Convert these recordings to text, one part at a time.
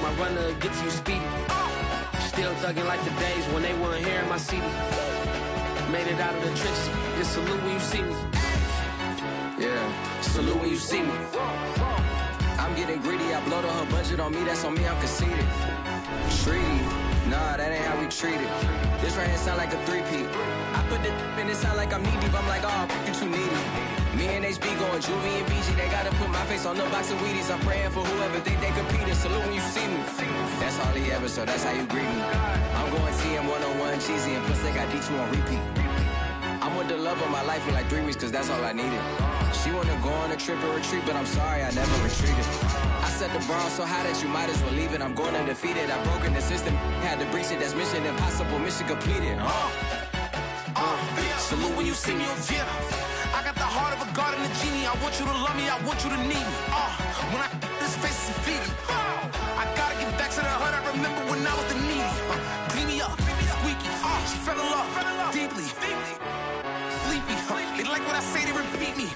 my runner get to you speedy. Still thugging like the days when they weren't here in my city. Made it out of the trenches. Just salute when you see me. Yeah, salute when you see me. I'm getting greedy. I blow the whole budget on me. That's on me. I'm conceited. Treaty. Nah, that ain't how we treat it. This right here sound like a three-peat. I put the in it sound like I'm knee deep. I'm like, oh, you too needy. Me and HB going Juvie and BG. They gotta put my face on the box of Wheaties. I'm praying for whoever think they competing. Salute when you see me. That's all he ever, so that's how you greet me. I'm going TM 101 cheesy, and plus they got D2 on repeat. I'm with the love of my life for like 3 weeks, cause that's all I needed. She wanna go on a trip or retreat, but I'm sorry, I never retreated. I set the bar so high that you might as well leave it. I'm going undefeated. I've broken the system, had to breach it. That's mission impossible, mission completed. Salute when you see me. I got the heart of a god and a genie. I want you to love me, I want you to need me. When I this face is feedy. I gotta get back to the hood. I remember when I was the needy. Clean me up, squeaky. She fell in love, deeply. Sleepy. They like what I say, they repeat me.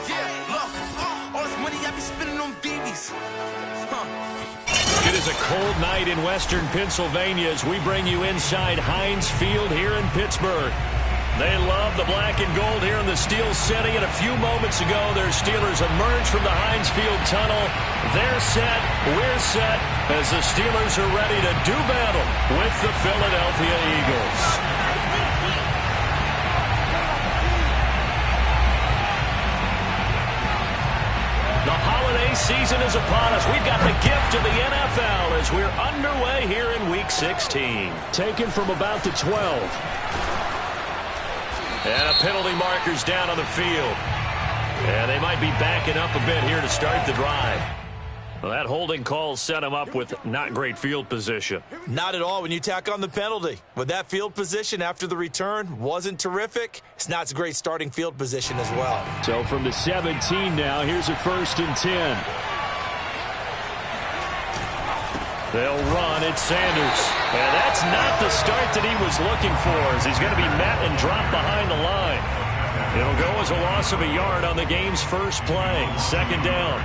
Yeah, look, all this money I be spending on BBs. It is a cold night in western Pennsylvania as we bring you inside Heinz Field here in Pittsburgh. They love the black and gold here in the steel setting, and a few moments ago, their Steelers emerged from the Heinz Field tunnel. They're set, we're set, as the Steelers are ready to do battle with the Philadelphia Eagles. The holiday season is upon us. We've got the gift of the NFL as we're underway here in Week 16. Taken from about the 12. And a penalty marker's down on the field. And they might be backing up a bit here to start the drive. Well, that holding call set him up with not great field position. Not at all when you tack on the penalty. With that field position after the return wasn't terrific. It's not a great starting field position as well. So from the 17 now, here's a 1st and 10. They'll run. It's Sanders. And that's not the start that he was looking for, as he's going to be met and dropped behind the line. It'll go as a loss of a yard on the game's first play. 2nd down.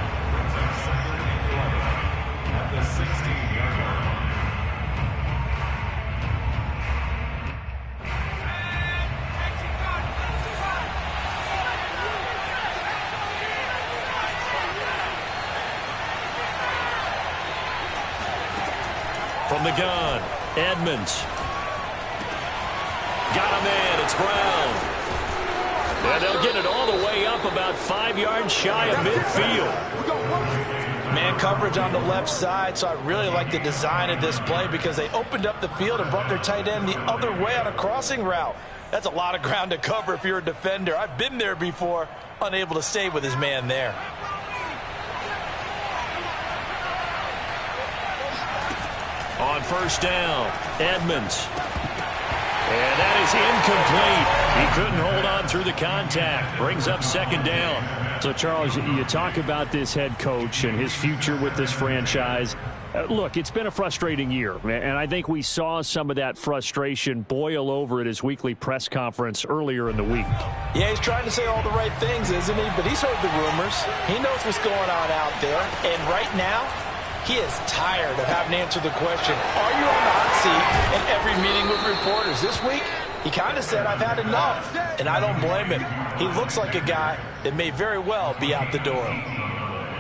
From the gun, Edmonds. Got him in. It's Brown. And they'll get it all the way up about 5 yards shy of midfield. Man coverage on the left side, so I really like the design of this play because they opened up the field and brought their tight end the other way on a crossing route. That's a lot of ground to cover if you're a defender. I've been there before, unable to stay with his man there. On 1st down, Edmonds. And that is incomplete. He couldn't hold on through the contact. Brings up 2nd down. So, Charles, you talk about this head coach and his future with this franchise. Look, it's been a frustrating year, and I think we saw some of that frustration boil over at his weekly press conference earlier in the week. Yeah, he's trying to say all the right things, isn't he? But he's heard the rumors. He knows what's going on out there. And right now, he is tired of having to answer the question, are you on the hot seat in every meeting with reporters? This week, he kind of said, I've had enough, and I don't blame him. He looks like a guy that may very well be out the door.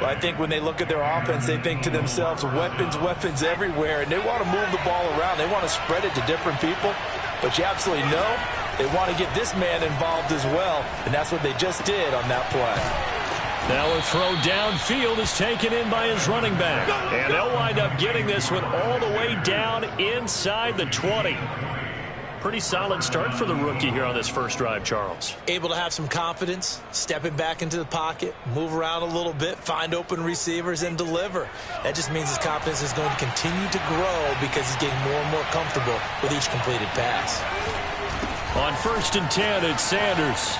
But I think when they look at their offense, they think to themselves, weapons, weapons everywhere, and they want to move the ball around. They want to spread it to different people, but you absolutely know they want to get this man involved as well, and that's what they just did on that play. Now a throw downfield is taken in by his running back. And they'll wind up getting this one all the way down inside the 20. Pretty solid start for the rookie here on this first drive, Charles. Able to have some confidence, stepping back into the pocket, move around a little bit, find open receivers, and deliver. That just means his confidence is going to continue to grow because he's getting more and more comfortable with each completed pass. On 1st and 10, it's Sanders.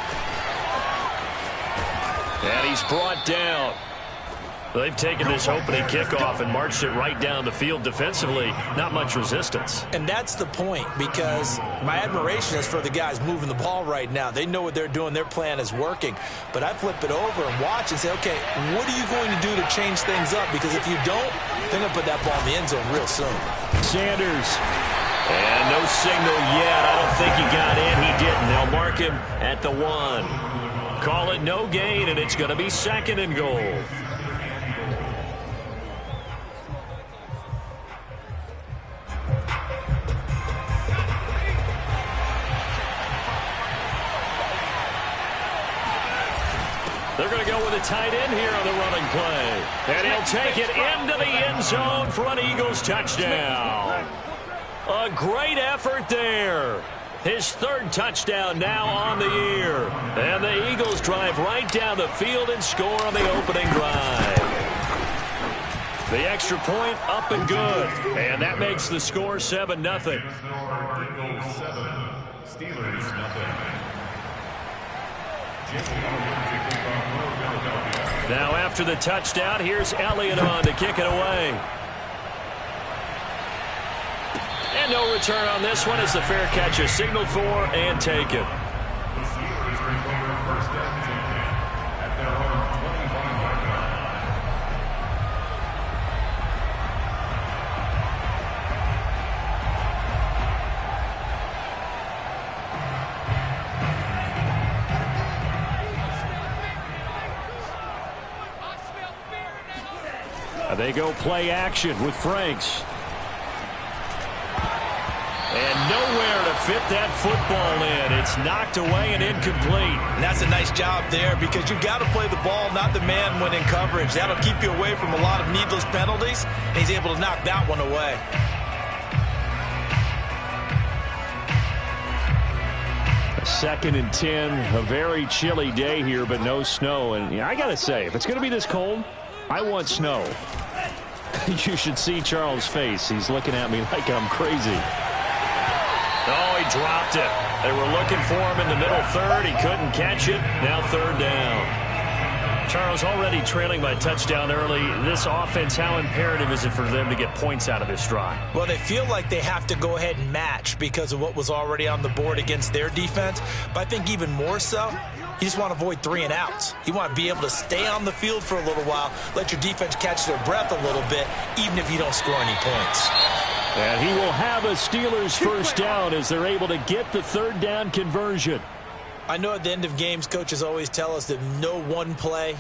And he's brought down. They've taken this opening kickoff and marched it right down the field defensively. Not much resistance. And that's the point, because my admiration is for the guys moving the ball right now. They know what they're doing. Their plan is working. But I flip it over and watch and say, okay, what are you going to do to change things up? Because if you don't, they're going to put that ball in the end zone real soon. Sanders. And no signal yet. I don't think he got in. He didn't. They'll mark him at the 1. Call it no gain, and it's going to be 2nd and goal. They're going to go with a tight end here on the running play. And he'll take it into the end zone for an Eagles touchdown. A great effort there. His 3rd touchdown now on the year. And the Eagles drive right down the field and score on the opening drive. The extra point up and good. And that makes the score 7-0. Eagles 7, Steelers nothing. Now after the touchdown, here's Elliott on to kick it away. And no return on this one as the fair catch is signaled for and taken. The Steelers recover 1st and 10 at their own 25-yard line. They go play action with Franks. And nowhere to fit that football in. It's knocked away and incomplete. And that's a nice job there, because you've got to play the ball, not the man when in coverage. That'll keep you away from a lot of needless penalties, and he's able to knock that one away. A 2nd and 10, a very chilly day here, but no snow. And I got to say, if it's going to be this cold, I want snow. You should see Charles' face. He's looking at me like I'm crazy. Oh, he dropped it. They were looking for him in the middle 3rd. He couldn't catch it. Now 3rd down. Charles, already trailing by touchdown early. This offense, how imperative is it for them to get points out of this drive? Well, they feel like they have to go ahead and match because of what was already on the board against their defense. But I think even more so, you just want to avoid 3 and outs. You want to be able to stay on the field for a little while, let your defense catch their breath a little bit, even if you don't score any points. And he will have a Steelers 1st down as they're able to get the 3rd down conversion. I know at the end of games, coaches always tell us that no one play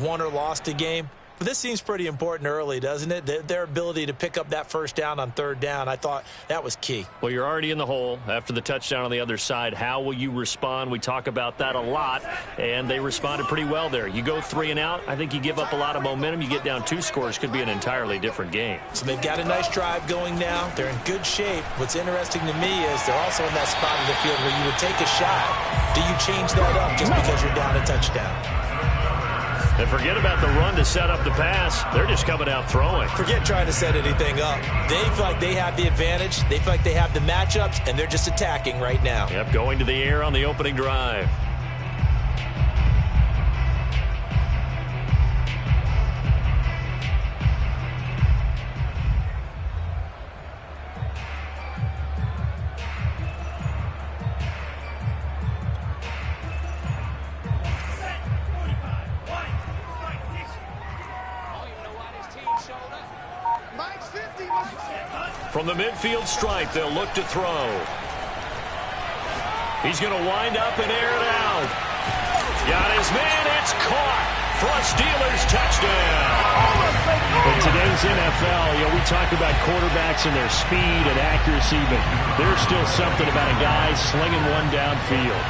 won or lost a game. But this seems pretty important early, doesn't it? Their ability to pick up that 1st down on 3rd down, I thought that was key. Well, you're already in the hole after the touchdown on the other side. How will you respond? We talk about that a lot, and they responded pretty well there. You go 3 and out, I think you give up a lot of momentum. You get down 2 scores, could be an entirely different game. So they've got a nice drive going now. They're in good shape. What's interesting to me is they're also in that spot of the field where you would take a shot. Do you change that up just because you're down a touchdown? And forget about the run to set up the pass. They're just coming out throwing. Forget trying to set anything up. They feel like they have the advantage. They feel like they have the matchups, and they're just attacking right now. Yep, going to the air on the opening drive. From the midfield stripe, they'll look to throw. He's going to wind up and air it out. Got his man. It's caught for a Steelers touchdown. In today's NFL, we talk about quarterbacks and their speed and accuracy, but there's still something about a guy slinging one downfield.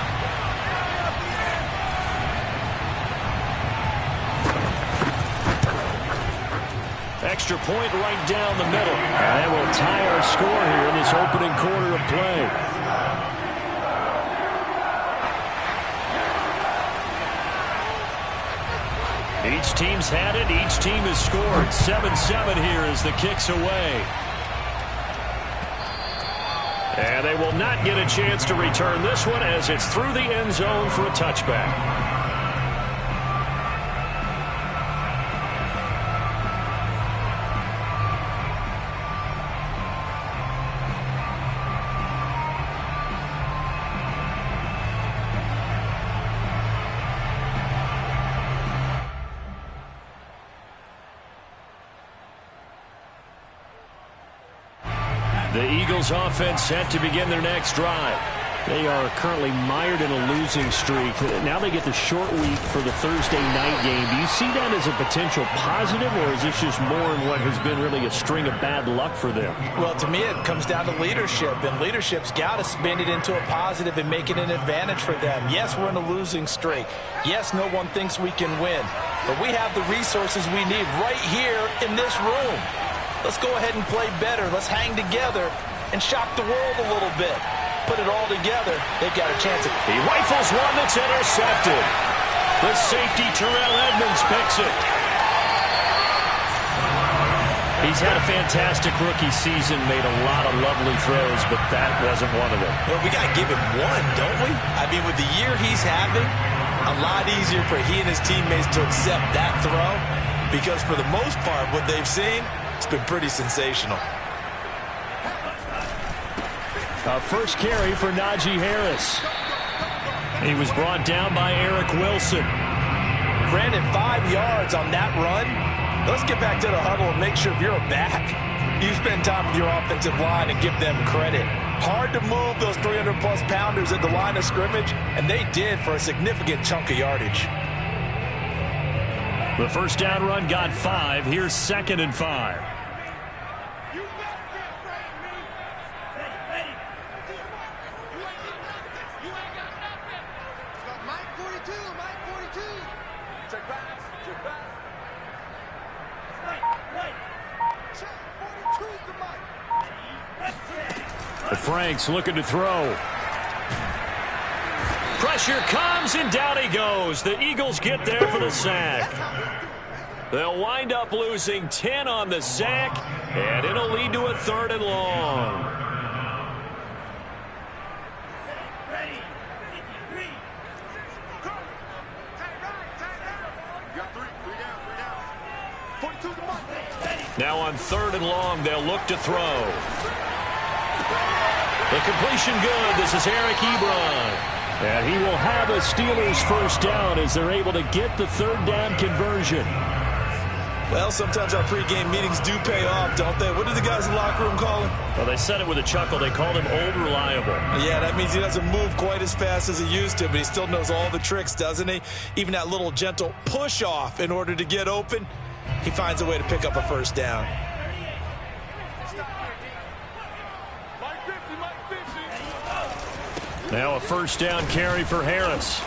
Extra point right down the middle. And that will tie our score here in this opening quarter of play. Each team's had it. Each team has scored. 7-7 here as the kick's away. And they will not get a chance to return this one as it's through the end zone for a touchback. The Eagles offense set to begin their next drive. They are currently mired in a losing streak. Now they get the short week for the Thursday night game. Do you see that as a potential positive, or is this just more in what has been really a string of bad luck for them? Well, to me, it comes down to leadership, and leadership's got to spin it into a positive and make it an advantage for them. Yes, we're in a losing streak. Yes, no one thinks we can win, but we have the resources we need right here in this room. Let's go ahead and play better. Let's hang together and shock the world a little bit. Put it all together, they've got a chance. He rifles one that's intercepted. The safety, Terrell Edmonds, picks it. He's had a fantastic rookie season, made a lot of lovely throws, but that wasn't one of them. Well, we got to give him one, don't we? I mean, with the year he's having, a lot easier for he and his teammates to accept that throw, because for the most part, what they've seen, it's been pretty sensational. First carry for Najee Harris. He was brought down by Eric Wilson. Brandon, 5 yards on that run. Let's get back to the huddle and make sure you're back. You spend time with your offensive line and give them credit. Hard to move those 300-plus pounders at the line of scrimmage, and they did for a significant chunk of yardage. The first down run got 5. Here's 2nd and 5. Franks looking to throw. Pressure comes, and down he goes. The Eagles get there for the sack. They'll wind up losing 10 on the sack, and it'll lead to a 3rd and long. Now on 3rd and long, they'll look to throw. The completion good. This is Eric Ebron. And he will have a Steelers first down as they're able to get the 3rd down conversion. Well, sometimes our pregame meetings do pay off, don't they? What do the guys in the locker room call him? Well, they said it with a chuckle. They called him Old Reliable. Yeah, that means he doesn't move quite as fast as he used to, but he still knows all the tricks, doesn't he? Even that little gentle push-off in order to get open, he finds a way to pick up a first down. Now a first down carry for Harris.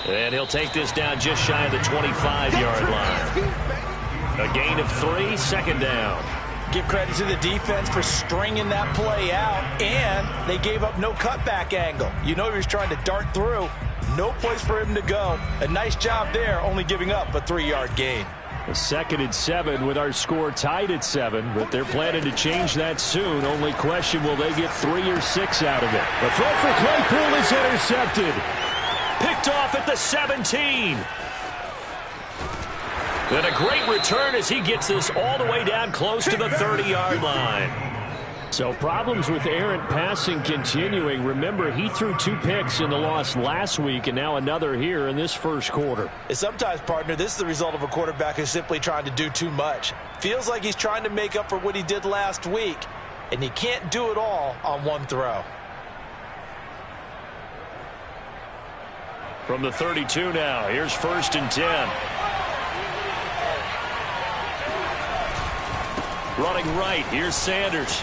And he'll take this down just shy of the 25-yard line. A gain of 3, 2nd down. Give credit to the defense for stringing that play out, and they gave up no cutback angle. You know he was trying to dart through. No place for him to go. A nice job there, only giving up a 3-yard gain. A 2nd and 7 with our score tied at 7, but they're planning to change that soon. Only question, will they get 3 or 6 out of it? The throw for Claypool is intercepted. Picked off at the 17. Then a great return as he gets this all the way down close to the 30-yard line. So problems with errant passing continuing. Remember, he threw 2 picks in the loss last week, and now another here in this first quarter. And sometimes, partner, this is the result of a quarterback who's simply trying to do too much. Feels like he's trying to make up for what he did last week, and he can't do it all on one throw. From the 32 now, here's 1st and 10. Running right, here's Sanders.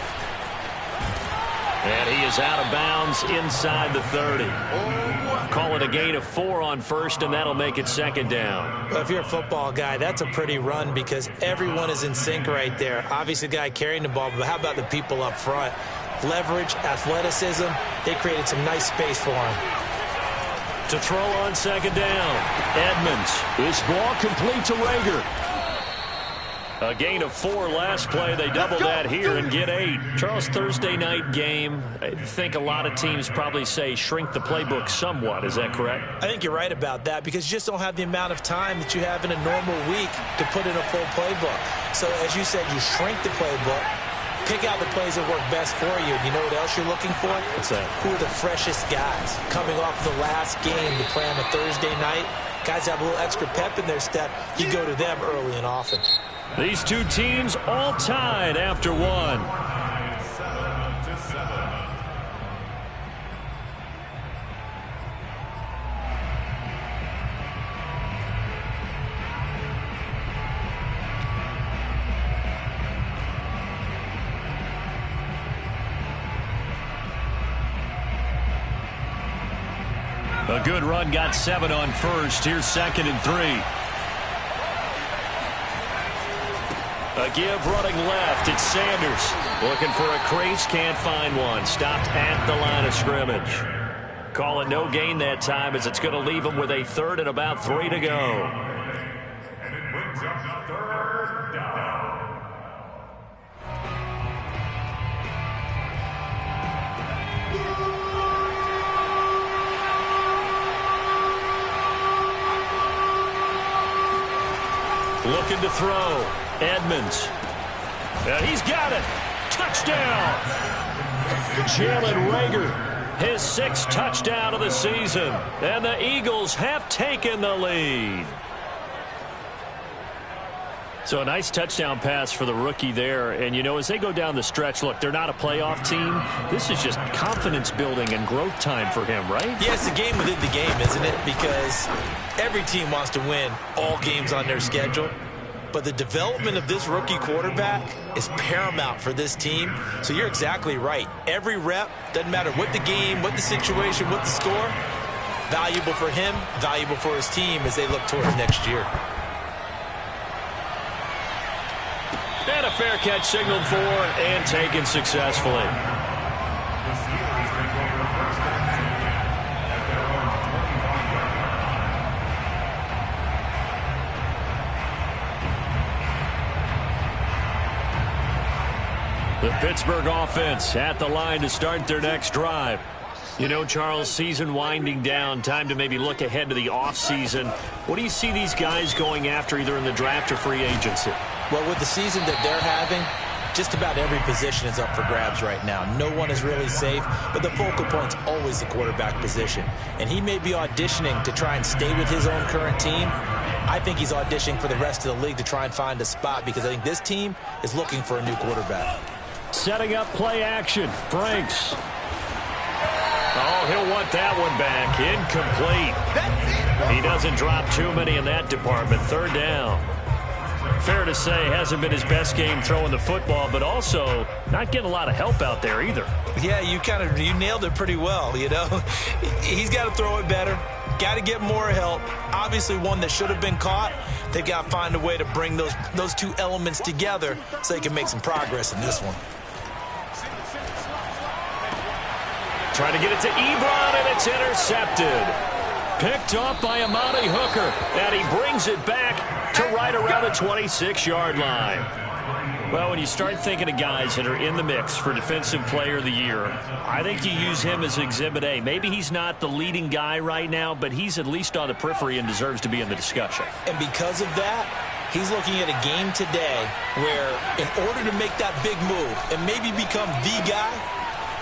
And he is out of bounds inside the 30. Call it a gain of 4 on 1st, and that'll make it 2nd down. Well, if you're a football guy, that's a pretty run because everyone is in sync right there. Obviously, the guy carrying the ball, but how about the people up front? Leverage, athleticism, they created some nice space for him. To throw on 2nd down, Edmonds. This ball complete to Rager. A gain of 4 last play. They double that here and get 8. Charles, Thursday night game, I think a lot of teams probably say shrink the playbook somewhat. Is that correct? I think you're right about that because you just don't have the amount of time that you have in a normal week to put in a full playbook. So, as you said, you shrink the playbook, pick out the plays that work best for you. You know what else you're looking for? What's that? Who are the freshest guys coming off the last game to play on a Thursday night? Guys have a little extra pep in their step. You go to them early and often. These two teams all tied after one. 7-7. A good run got 7 on first. Here's 2nd and 3. A give running left. It's Sanders. Looking for a crease. Can't find one. Stopped at the line of scrimmage. Call it no gain that time as it's going to leave him with a 3rd and about 3 to go. And it brings up 3rd down. Looking to throw. Edmonds. And he's got it. Touchdown. Jalen Reagor, his 6th touchdown of the season. And the Eagles have taken the lead. So a nice touchdown pass for the rookie there. And, you know, as they go down the stretch, look, they're not a playoff team. This is just confidence building and growth time for him, right? Yeah, it's a game within the game, isn't it? Because every team wants to win all games on their schedule. But the development of this rookie quarterback is paramount for this team. So you're exactly right. Every rep, doesn't matter what the game, what the situation, what the score, valuable for him, valuable for his team as they look towards next year. And a fair catch signaled for and taken successfully. The Steelers take over 1st and 10 at their own 25-yard line. The Pittsburgh offense at the line to start their next drive. You know, Charles, season winding down, time to maybe look ahead to the offseason. What do you see these guys going after either in the draft or free agency? Well, with the season that they're having, just about every position is up for grabs right now. No one is really safe, but the focal point's always the quarterback position. And he may be auditioning to try and stay with his own current team. I think he's auditioning for the rest of the league to try and find a spot because I think this team is looking for a new quarterback. Setting up play action. Franks. Oh, he'll want that one back. Incomplete. He doesn't drop too many in that department. 3rd down. Fair to say, hasn't been his best game throwing the football, but also not getting a lot of help out there either. Yeah, you nailed it pretty well, you know. He's got to throw it better. Got to get more help. Obviously one that should have been caught. They've got to find a way to bring those two elements together so they can make some progress in this one. Trying to get it to Ebron, and it's intercepted. Picked off by Amani Hooker, and he brings it back to right around the 26-yard line. Well, when you start thinking of guys that are in the mix for Defensive Player of the Year, I think you use him as Exhibit A. Maybe he's not the leading guy right now, but he's at least on the periphery and deserves to be in the discussion. And because of that, he's looking at a game today where in order to make that big move and maybe become the guy,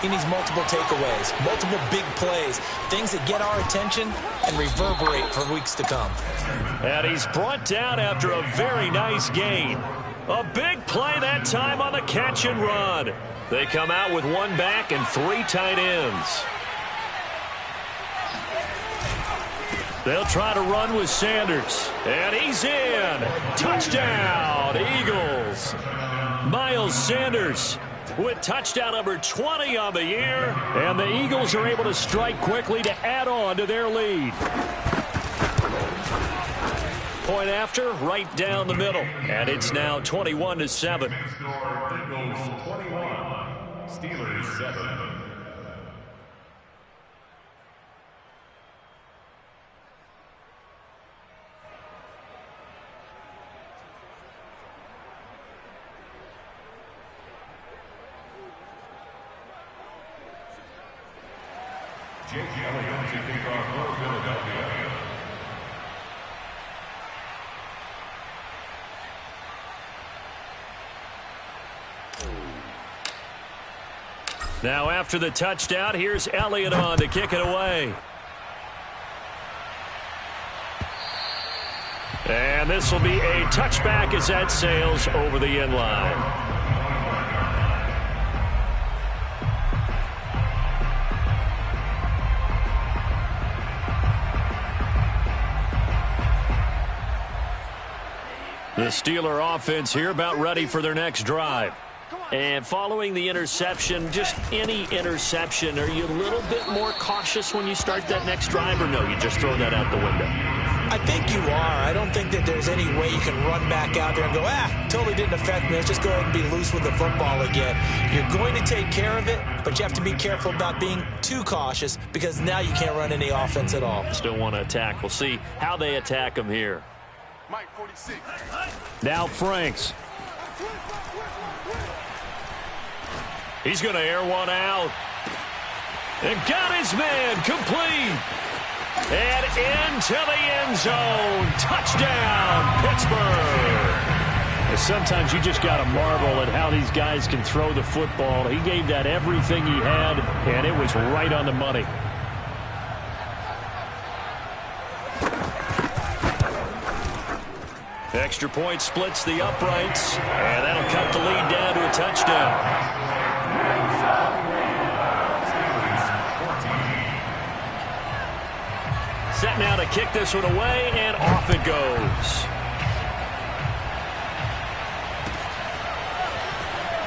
he needs multiple takeaways, multiple big plays, things that get our attention and reverberate for weeks to come. And he's brought down after a very nice gain. A big play that time on the catch and run. They come out with one back and 3 tight ends. They'll try to run with Sanders. And he's in. Touchdown, Eagles. Miles Sanders with touchdown number 20 on the year. And the Eagles are able to strike quickly to add on to their lead. Point after, right down the middle. And it's now 21-7. Score Eagles 21, Steelers 7. Jake Elliott to kick off for Philadelphia. Now after the touchdown, here's Elliott on to kick it away. And this will be a touchback as that sails over the end line. The Steeler offense here about ready for their next drive. And following the interception, just any interception, are you a little bit more cautious when you start that next drive, or no, you just throw that out the window? I think you are. I don't think that there's any way you can run back out there and go, totally didn't affect me. Let's just go ahead and be loose with the football again. You're going to take care of it, but you have to be careful about being too cautious because now you can't run any offense at all. Still want to attack. We'll see how they attack them here. Mike 46. Now Franks. He's going to air one out. And got his man complete. And into the end zone. Touchdown, Pittsburgh. Sometimes you just got to marvel at how these guys can throw the football. He gave that everything he had, and it was right on the money. Extra point splits the uprights, and that'll cut the lead down to a touchdown. Set now to kick this one away, and off it goes.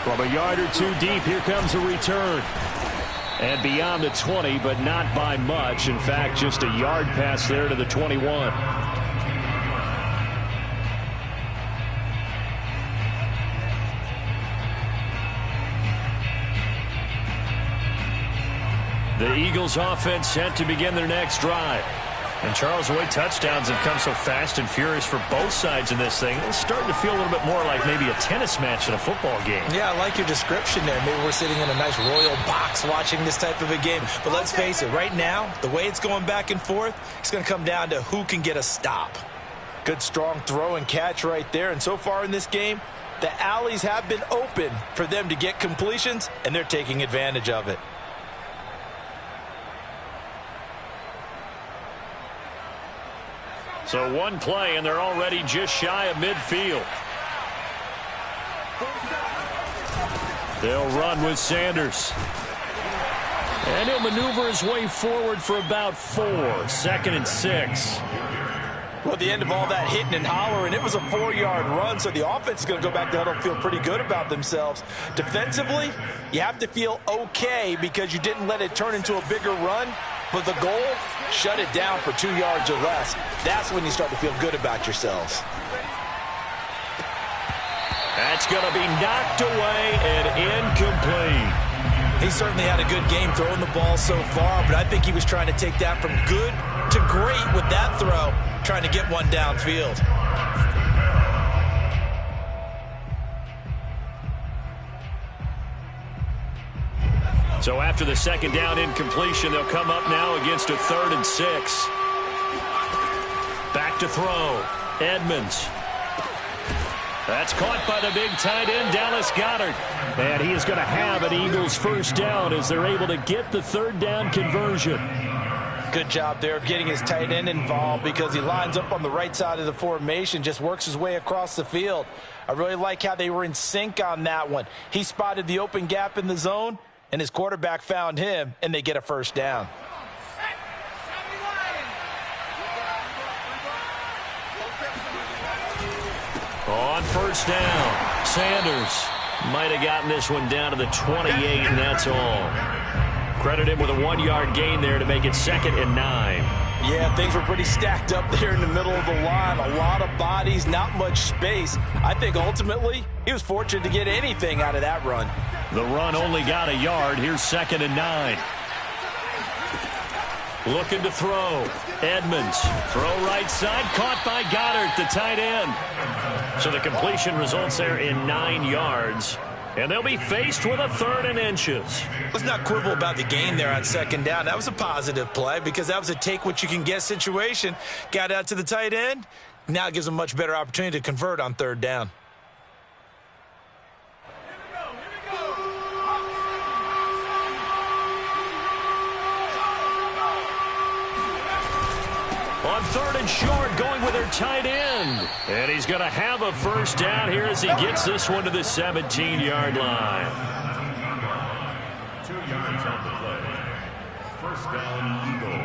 From a yard or two deep, here comes a return. And beyond the 20, but not by much. In fact, just a yard pass there to the 21. The Eagles offense set to begin their next drive. And Charles, the way touchdowns have come so fast and furious for both sides in this thing, it's starting to feel a little bit more like maybe a tennis match in a football game. Yeah, I like your description there. Maybe we're sitting in a nice royal box watching this type of a game. But let's face it, right now, the way it's going back and forth, it's going to come down to who can get a stop. Good, strong throw and catch right there. And so far in this game, the alleys have been open for them to get completions, and they're taking advantage of it. So one play, and they're already just shy of midfield. They'll run with Sanders. And he'll maneuver his way forward for about 4. 2nd and 6. Well, at the end of all that hitting and hollering, it was a 4-yard run, so the offense is going to go back there and feel pretty good about themselves. Defensively, you have to feel okay because you didn't let it turn into a bigger run. But the goal, shut it down for 2 yards or less. That's when you start to feel good about yourselves. That's going to be knocked away and incomplete. He certainly had a good game throwing the ball so far, but I think he was trying to take that from good to great with that throw, trying to get one downfield. So after the 2nd down incompletion, they'll come up now against a 3rd and 6. Back to throw. Edmonds. That's caught by the big tight end, Dallas Goedert. And he is going to have an Eagles first down as they're able to get the 3rd down conversion. Good job there of getting his tight end involved because he lines up on the right side of the formation, just works his way across the field. I really like how they were in sync on that one. He spotted the open gap in the zone, and his quarterback found him, and they get a first down. On first down, Sanders might have gotten this one down to the 28, and that's all. Credit him with a 1-yard gain there to make it 2nd and 9. Yeah, things were pretty stacked up there in the middle of the line. A lot of bodies, not much space. I think ultimately he was fortunate to get anything out of that run. The run only got a yard. Here's 2nd and 9. Looking to throw. Edmonds. Throw right side. Caught by Goedert, the tight end. So the completion results there in 9 yards. And they'll be faced with a 3rd and inches. Let's not quibble about the gain there on 2nd down. That was a positive play because that was a take-what-you-can-get situation. Got out to the tight end. Now it gives them a much better opportunity to convert on 3rd down. On 3rd and short, going with their tight end. And he's going to have a first down here as he gets this one to the 17-yard line. 2 yards on the play. First down, Eagles.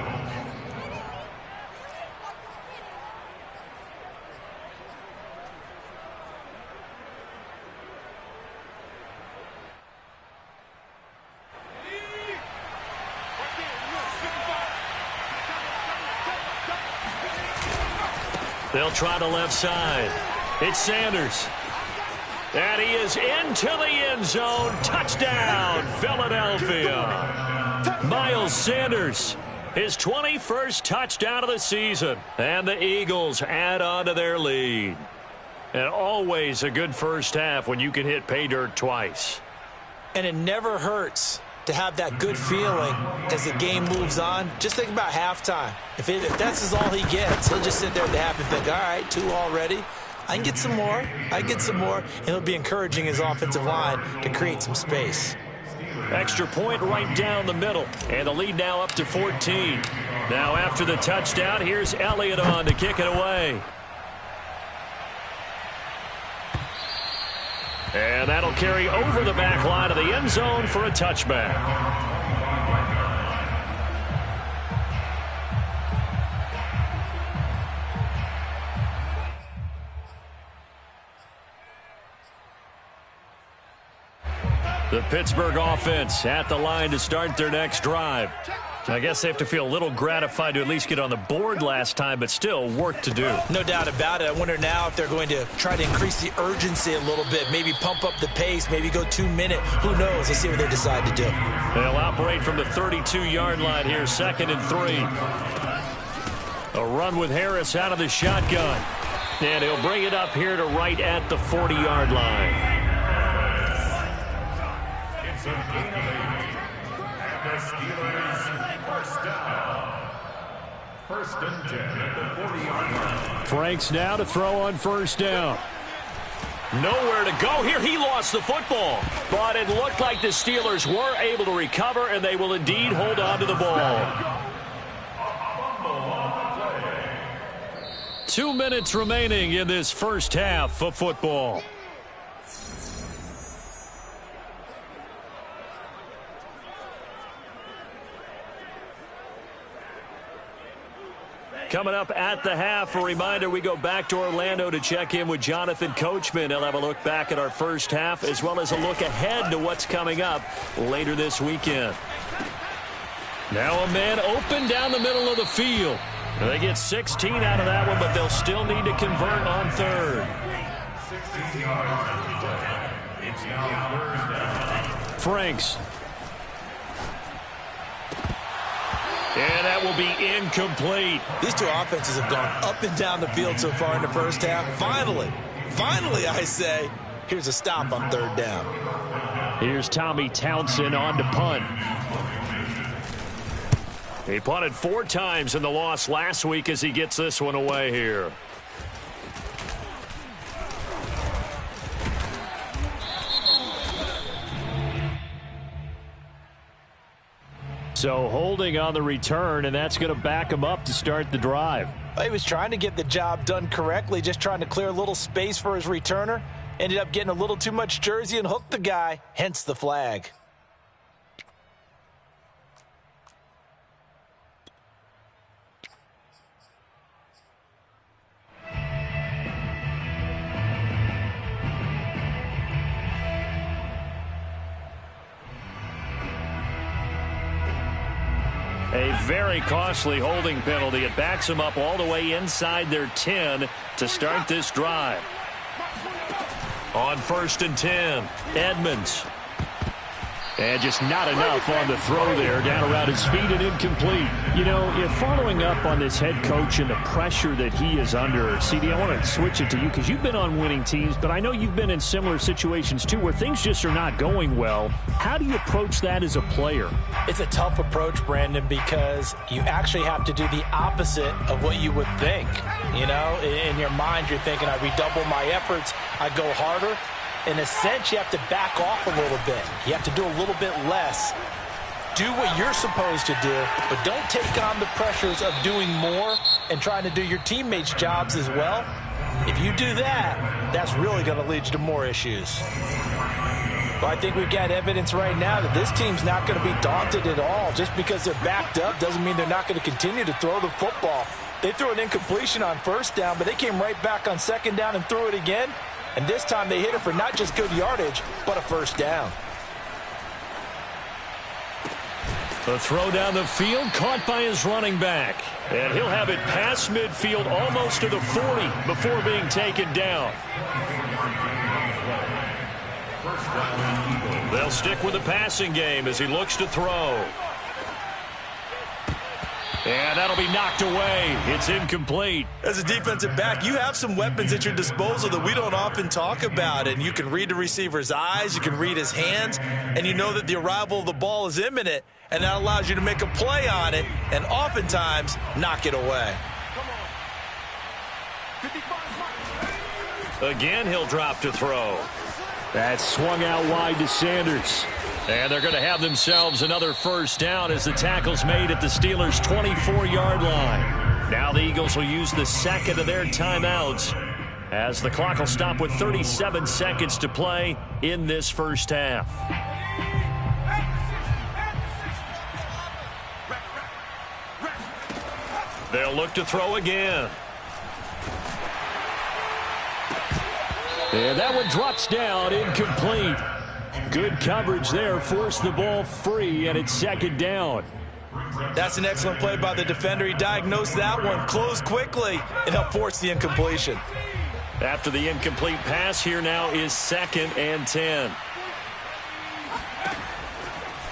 They'll try the left side. It's Sanders. And he is into the end zone. Touchdown, Philadelphia. Miles Sanders, his 21st touchdown of the season. And the Eagles add on to their lead. And always a good first half when you can hit pay dirt twice. And it never hurts to have that good feeling as the game moves on. Just think about halftime. If that's all he gets, he'll just sit there at the half and think, all right, 2 already. I can get some more. I can get some more. And he'll be encouraging his offensive line to create some space. Extra point right down the middle. And the lead now up to 14. Now after the touchdown, here's Elliott on to kick it away. And that'll carry over the back line of the end zone for a touchback. The Pittsburgh offense at the line to start their next drive. I guess they have to feel a little gratified to at least get on the board last time, but still work to do. No doubt about it. I wonder now if they're going to try to increase the urgency a little bit, maybe pump up the pace, maybe go 2-minute. Who knows? Let's see what they decide to do. They'll operate from the 32-yard line here, 2nd and 3. A run with Harris out of the shotgun. And he'll bring it up here to right at the 40-yard line. It's a gain of 8. And the Steelers first down. 1st and 10 at the 40-yard line. Franks now to throw on 1st down. Nowhere to go here. He lost the football. But it looked like the Steelers were able to recover, and they will indeed hold on to the ball. 2 minutes remaining in this first half of football. Coming up at the half, a reminder, we go back to Orlando to check in with Jonathan Coachman. He'll have a look back at our first half as well as a look ahead to what's coming up later this weekend. Now a man open down the middle of the field. They get 16 out of that one, but they'll still need to convert on 3rd. 16 yards. It's now 3rd down. Franks. And that will be incomplete. These two offenses have gone up and down the field so far in the first half. Finally, I say, here's a stop on 3rd down. Here's Tommy Townsend on to punt. He punted 4 times in the loss last week as he gets this one away here. So holding on the return, and that's going to back him up to start the drive. He was trying to get the job done correctly, just trying to clear a little space for his returner. Ended up getting a little too much jersey and hooked the guy, hence the flag. A very costly holding penalty. It backs them up all the way inside their 10 to start this drive. On 1st and 10, Edmonds. And just not enough on the throw there. Down around his feet and incomplete. You know, if following up on this head coach and the pressure that he is under, CD, I want to switch it to you because you've been on winning teams, but I know you've been in similar situations too where things just are not going well. How do you approach that as a player? It's a tough approach, Brandon, because you actually have to do the opposite of what you would think. You know, in your mind, you're thinking, I redouble my efforts, I go harder. In a sense, you have to back off a little bit. You have to do a little bit less Do what you're supposed to do, but don't take on the pressures of doing more and trying to do your teammates' jobs as well. If you do that, that's really going to lead you to more issues. Well, I think we've got evidence right now that this team's not going to be daunted at all. Just because they're backed up doesn't mean they're not going to continue to throw the football. They threw an incompletion on first down, but they came right back on second down and threw it again. And this time they hit it for not just good yardage, but a first down. The throw down the field, caught by his running back. And he'll have it past midfield almost to the 40 before being taken down. They'll stick with the passing game as he looks to throw. And that'll be knocked away. It's incomplete. As a defensive back, you have some weapons at your disposal that we don't often talk about. And you can read the receiver's eyes, you can read his hands, and you know that the arrival of the ball is imminent. And that allows you to make a play on it and oftentimes knock it away. Again, he'll drop to throw. That swung out wide to Sanders. And they're going to have themselves another first down as the tackle's made at the Steelers' 24-yard line. Now the Eagles will use the second of their timeouts as the clock will stop with 37 seconds to play in this first half. They'll look to throw again. And that one drops down, incomplete. Good coverage there, forced the ball free, and it's second down. That's an excellent play by the defender. He diagnosed that one, closed quickly, and helped force the incompletion. After the incomplete pass, here now is 2nd and 10.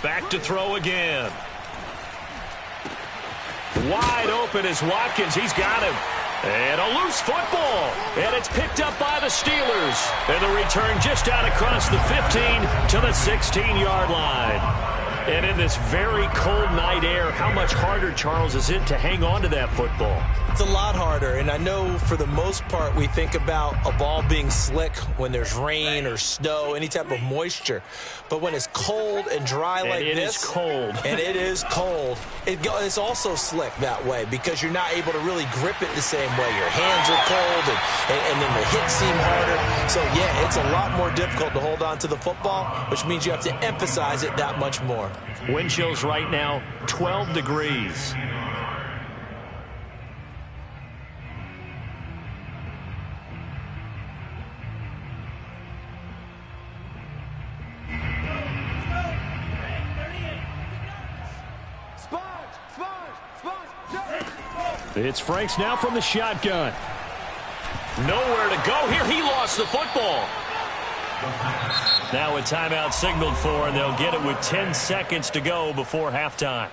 Back to throw again. Wide open is Watkins. He's got him. And a loose football. And it's picked up by the Steelers. And the return just out across the 15 to the 16-yard line. And in this very cold night air, how much harder, Charles, is it to hang on to that football? It's a lot harder, and I know for the most part we think about a ball being slick when there's rain or snow, any type of moisture. But when it's cold and dry like this. And it is cold. And it is cold. It's also slick that way because you're not able to really grip it the same way. Your hands are cold, and then the hits seem harder. So, yeah, it's a lot more difficult to hold on to the football, which means you have to emphasize it that much more. Wind chills right now, 12 degrees. It's Franks now from the shotgun. Nowhere to go here. He lost the football. Now a timeout signaled for, and they'll get it with 10 seconds to go before halftime.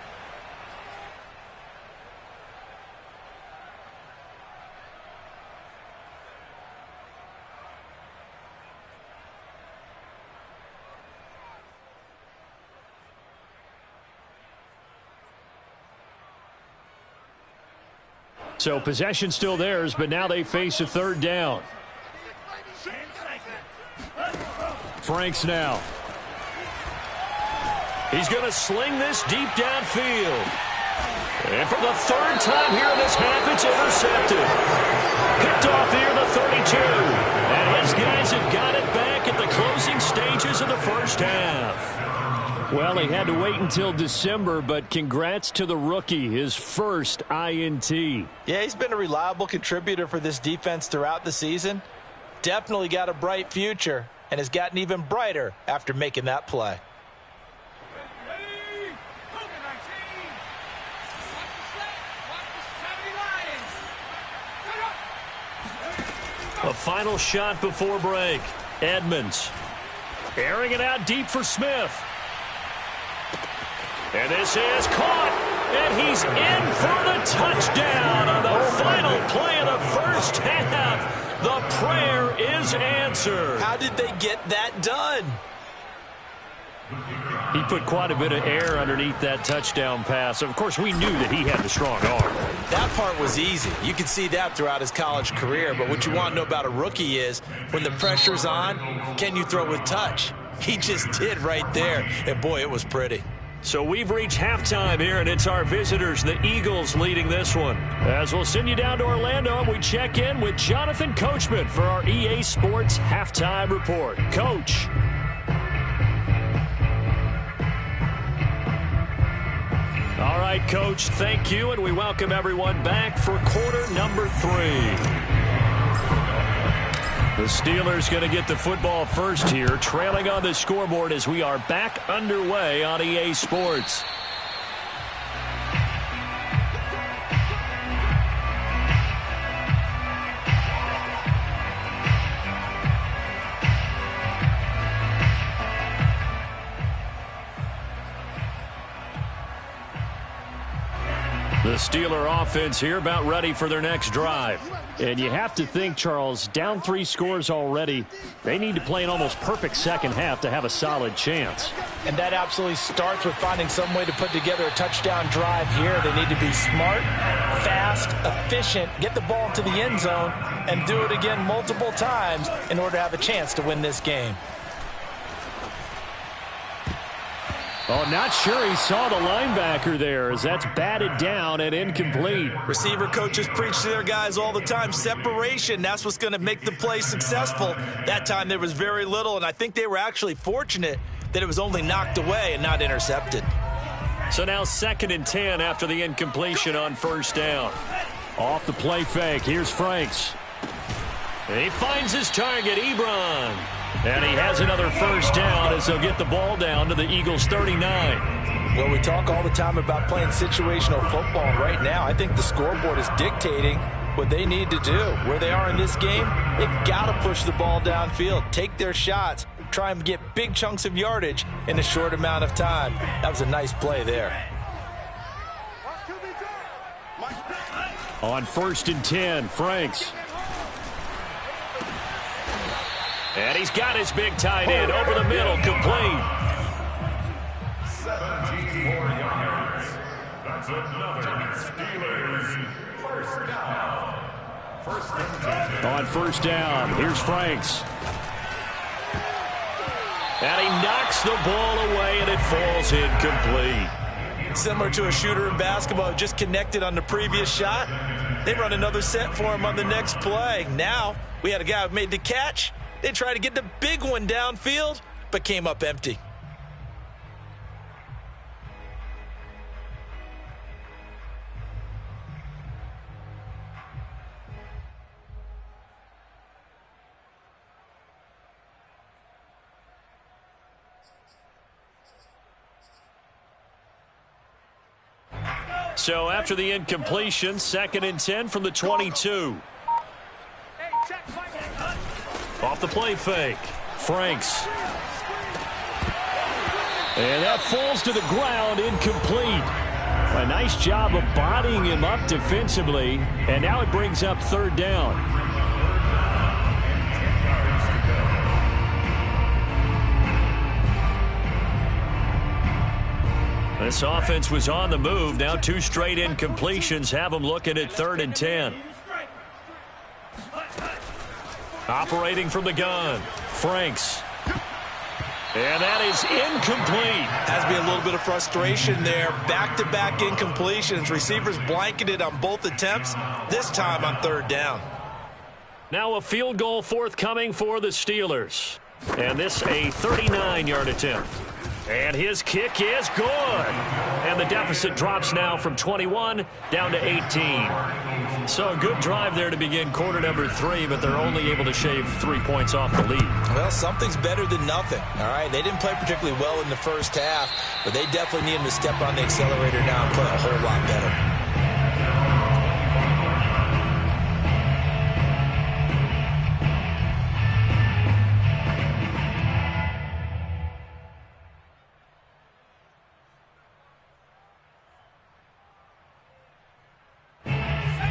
So possession still theirs, but now they face a third down. Franks now. He's going to sling this deep downfield. And for the third time here in this half, it's intercepted. Picked off here, the 32. And his guys have got it back at the closing stages of the first half. Well, he had to wait until December, but congrats to the rookie, his first INT. Yeah, he's been a reliable contributor for this defense throughout the season. Definitely got a bright future, and has gotten even brighter after making that play. A final shot before break. Edmonds airing it out deep for Smith. And this is caught, and he's in for the touchdown on the final play of the first half. The prayer is answered. How did they get that done? He put quite a bit of air underneath that touchdown pass. Of course, we knew that he had the strong arm. That part was easy. You can see that throughout his college career. But what you want to know about a rookie is when the pressure's on, can you throw with touch? He just did right there. And, boy, it was pretty. So we've reached halftime here, and it's our visitors, the Eagles, leading this one. As we'll send you down to Orlando, and we check in with Jonathan Coachman for our EA Sports Halftime Report. Coach. All right, Coach, thank you, and we welcome everyone back for quarter number 3. The Steelers going to get the football first here, trailing on the scoreboard as we are back underway on EA Sports. The Steeler offense here about ready for their next drive. And you have to think, Charles, down 3 scores already. They need to play an almost perfect second half to have a solid chance. And that absolutely starts with finding some way to put together a touchdown drive here. They need to be smart, fast, efficient, get the ball to the end zone, and do it again multiple times in order to have a chance to win this game. Oh, not sure he saw the linebacker there as that's batted down and incomplete. Receiver coaches preach to their guys all the time. Separation, that's what's going to make the play successful. That time there was very little, and I think they were actually fortunate that it was only knocked away and not intercepted. So now 2nd and 10 after the incompletion on first down. Off the play fake, here's Franks. And he finds his target, Ebron. And he has another first down as they'll get the ball down to the Eagles' 39. Well, we talk all the time about playing situational football. And right now, I think the scoreboard is dictating what they need to do. Where they are in this game, they've got to push the ball downfield, take their shots, try and get big chunks of yardage in a short amount of time. That was a nice play there. On 1st and 10, Franks. And he's got his big tight end over the middle, complete. 74 yards. That's another Steelers first down. First and 10. On first down, here's Franks. And he knocks the ball away, and it falls incomplete. Similar to a shooter in basketball, just connected on the previous shot. They run another set for him on the next play. Now, we had a guy who made the catch. They tried to get the big one downfield, but came up empty. So after the incompletion, 2nd and 10 from the 22. Off the play fake, Franks. And that falls to the ground, incomplete. A nice job of bodying him up defensively, and now it brings up 3rd down. This offense was on the move. Now 2 straight incompletions have them looking at 3rd and 10. Operating from the gun, Franks. And that is incomplete. Has to be a little bit of frustration there. Back-to-back incompletions. Receivers blanketed on both attempts, this time on 3rd down. Now a field goal forthcoming for the Steelers. And this a 39-yard attempt. And his kick is good. And the deficit drops now from 21 down to 18. So a good drive there to begin quarter number 3, but they're only able to shave 3 points off the lead. Well, something's better than nothing, all right? They didn't play particularly well in the first half, but they definitely need him to step on the accelerator now and play a whole lot better.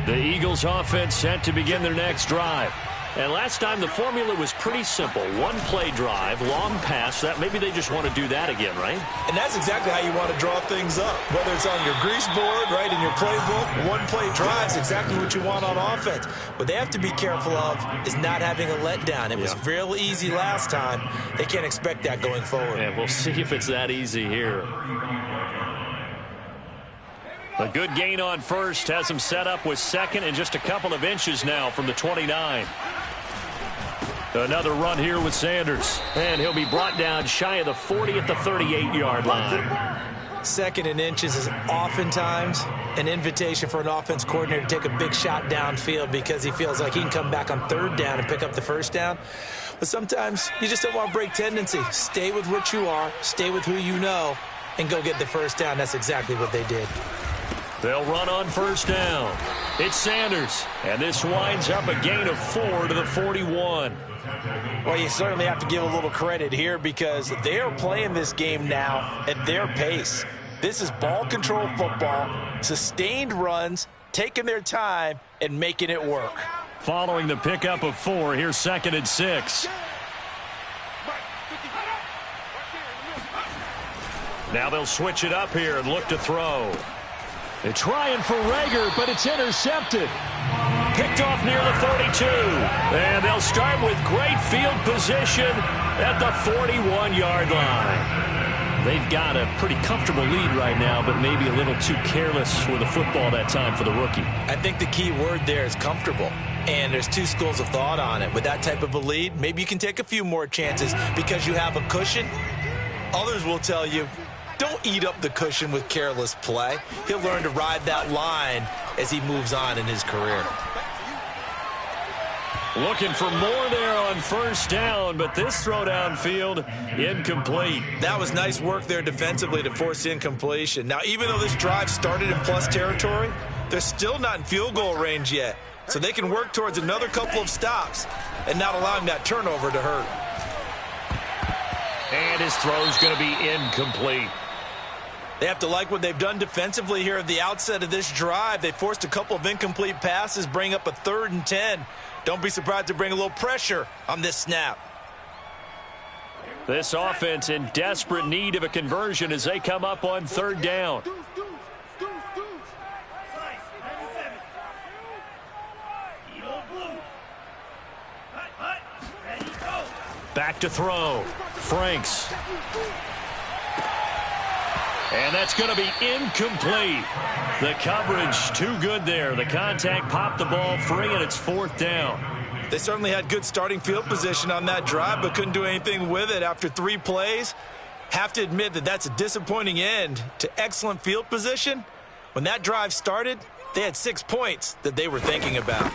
The Eagles offense set to begin their next drive. And last time the formula was pretty simple. One play drive, long pass. That maybe they just want to do that again, right? And that's exactly how you want to draw things up. Whether it's on your grease board, right, in your playbook, one play drive is exactly what you want on offense. What they have to be careful of is not having a letdown. It was real easy last time. They can't expect that going forward. And we'll see if it's that easy here. A good gain on first has him set up with second and just a couple of inches now from the 29. Another run here with Sanders. And he'll be brought down shy of the 40 at the 38-yard line. Second and inches is oftentimes an invitation for an offense coordinator to take a big shot downfield because he feels like he can come back on third down and pick up the first down. But sometimes you just don't want to break tendency. Stay with what you are, stay with who you know, and go get the first down. That's exactly what they did. They'll run on first down. It's Sanders, and this winds up a gain of 4 to the 41. Well, you certainly have to give a little credit here because they are playing this game now at their pace. This is ball control football, sustained runs, taking their time, and making it work. Following the pickup of 4, here's 2nd and 6. Now they'll switch it up here and look to throw. They're trying for Rager, but it's intercepted. Picked off near the 32. And they'll start with great field position at the 41-yard line. They've got a pretty comfortable lead right now, but maybe a little too careless with the football that time for the rookie. I think the key word there is comfortable. And there's two schools of thought on it. With that type of a lead, maybe you can take a few more chances because you have a cushion. Others will tell you, don't eat up the cushion with careless play. He'll learn to ride that line as he moves on in his career. Looking for more there on first down, but this throw downfield, incomplete. That was nice work there defensively to force incompletion. Now, even though this drive started in plus territory, they're still not in field goal range yet. So they can work towards another couple of stops and not allowing that turnover to hurt. And his throw's going to be incomplete. They have to like what they've done defensively here at the outset of this drive. They forced a couple of incomplete passes, bring up a 3rd and 10. Don't be surprised to bring a little pressure on this snap. This offense in desperate need of a conversion as they come up on 3rd down. Back to throw. Franks. And that's going to be incomplete. The coverage too good there. The contact popped the ball free, and it's 4th down. They certainly had good starting field position on that drive, but couldn't do anything with it after 3 plays. Have to admit that that's a disappointing end to excellent field position. When that drive started, they had 6 points that they were thinking about.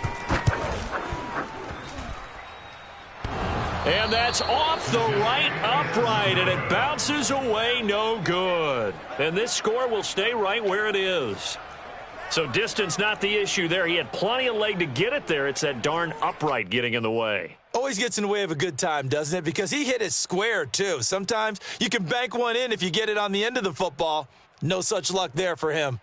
And that's off the right upright, and it bounces away no good. And this score will stay right where it is. So distance not the issue there. He had plenty of leg to get it there. It's that darn upright getting in the way. Always gets in the way of a good time, doesn't it? Because he hit it square, too. Sometimes you can bank one in if you get it on the end of the football. No such luck there for him.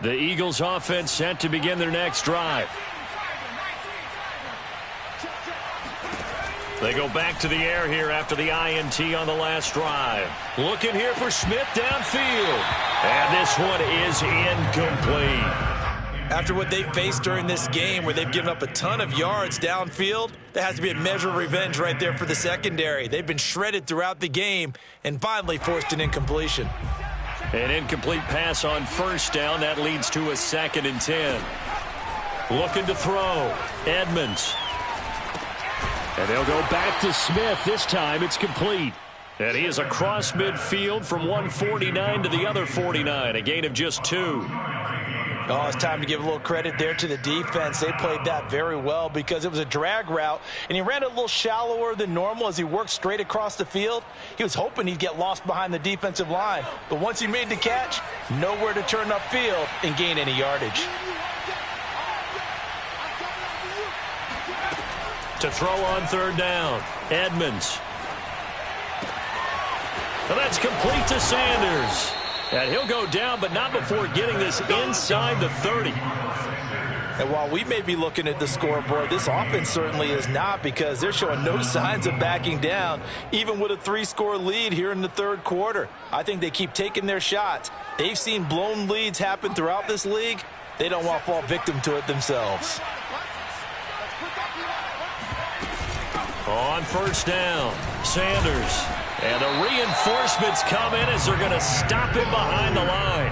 The Eagles offense set to begin their next drive. They go back to the air here after the INT on the last drive. Looking here for Smith downfield. And this one is incomplete. After what they faced during this game where they've given up a ton of yards downfield, there has to be a measure of revenge right there for the secondary. They've been shredded throughout the game and finally forced an incompletion. An incomplete pass on first down. That leads to a 2nd and 10. Looking to throw. Edmonds. And they'll go back to Smith. This time it's complete. And he is across midfield from 149 to the other 49. A gain of just 2. Oh, it's time to give a little credit there to the defense. They played that very well because it was a drag route, and he ran it a little shallower than normal as he worked straight across the field. He was hoping he'd get lost behind the defensive line, but once he made the catch, nowhere to turn upfield and gain any yardage. To throw on 3rd down, Edmonds. And that's complete to Sanders. And he'll go down, but not before getting this inside the 30. And while we may be looking at the scoreboard, this offense certainly is not, because they're showing no signs of backing down, even with a 3-score lead here in the third quarter. I think they keep taking their shots. They've seen blown leads happen throughout this league. They don't want to fall victim to it themselves. On first down, Sanders. And the reinforcements come in as they're going to stop him behind the line.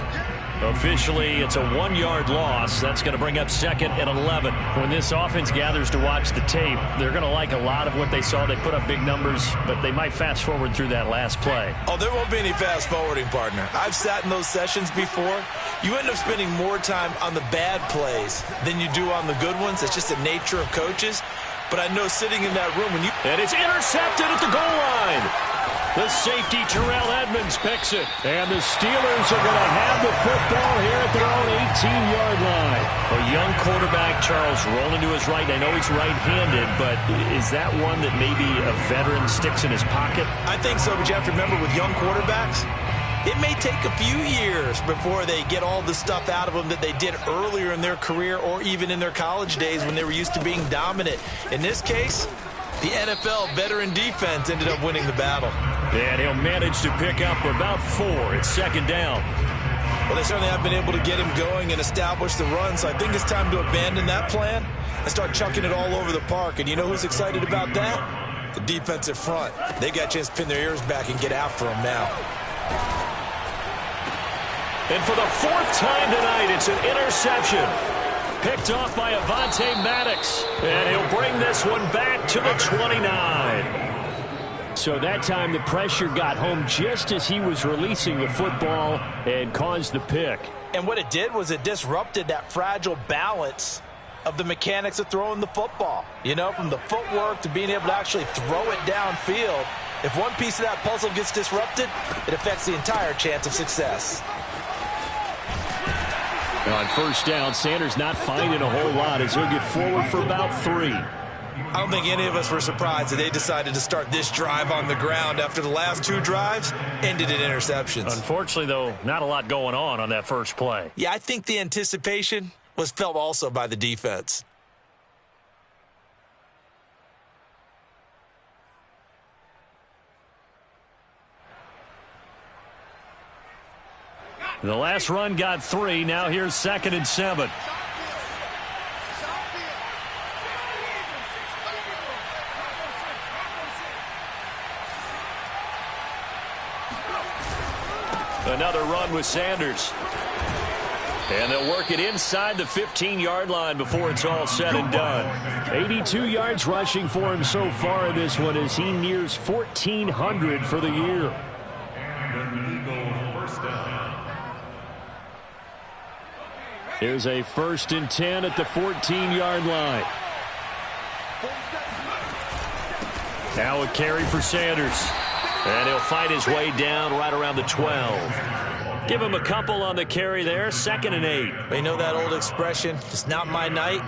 Officially, it's a 1-yard loss. That's going to bring up 2nd and 11. When this offense gathers to watch the tape, they're going to like a lot of what they saw. They put up big numbers, but they might fast forward through that last play. Oh, there won't be any fast forwarding, partner. I've sat in those sessions before. You end up spending more time on the bad plays than you do on the good ones. It's just the nature of coaches. But I know sitting in that room when you... And it's intercepted at the goal line. The safety, Terrell Edmonds, picks it. And the Steelers are going to have the football here at their own 18-yard line. A young quarterback, Charles, rolling to his right. I know he's right-handed, but is that one that maybe a veteran sticks in his pocket? I think so, but you have to remember with young quarterbacks, it may take a few years before they get all the stuff out of them that they did earlier in their career or even in their college days when they were used to being dominant. In this case, the NFL veteran defense ended up winning the battle. And he'll manage to pick up about 4. It's 2nd down. Well, they certainly have been able to get him going and establish the run, so I think it's time to abandon that plan and start chucking it all over the park. And you know who's excited about that? The defensive front. They got a chance to pin their ears back and get after him now. And for the 4th time tonight, it's an interception. Picked off by Avonte Maddox. And he'll bring this one back to the 29. So that time the pressure got home just as he was releasing the football and caused the pick. And what it did was it disrupted that fragile balance of the mechanics of throwing the football. You know, from the footwork to being able to actually throw it downfield. If one piece of that puzzle gets disrupted, it affects the entire chance of success. On first down, Sanders not finding a whole lot as he'll get forward for about 3. I don't think any of us were surprised that they decided to start this drive on the ground after the last 2 drives ended in interceptions. Unfortunately, though, not a lot going on that first play. Yeah, I think the anticipation was felt also by the defense. The last run got 3. Now here's 2nd and 7. Another run with Sanders. And they'll work it inside the 15-yard line before it's all said and done. 82 yards rushing for him so far in this one as he nears 1,400 for the year. Here's a 1st and 10 at the 14-yard line. Now a carry for Sanders. And he'll fight his way down right around the 12. Give him a couple on the carry there. 2nd and 8. But you know that old expression, it's not my night?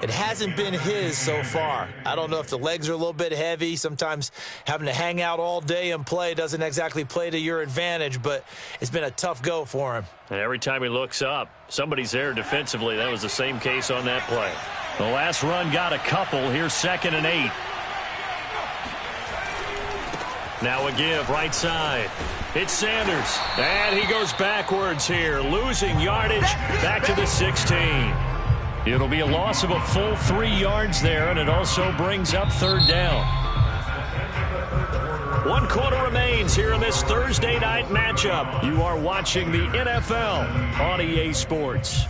It hasn't been his so far. I don't know if the legs are a little bit heavy. Sometimes having to hang out all day and play doesn't exactly play to your advantage, but it's been a tough go for him. And every time he looks up, somebody's there defensively. That was the same case on that play. The last run got a couple. Here's 2nd and 8. Now a give right side. It's Sanders. And he goes backwards here, losing yardage back to the 16. It'll be a loss of a full 3 yards there, and it also brings up 3rd down. 1 quarter remains here in this Thursday night matchup. You are watching the NFL on EA Sports.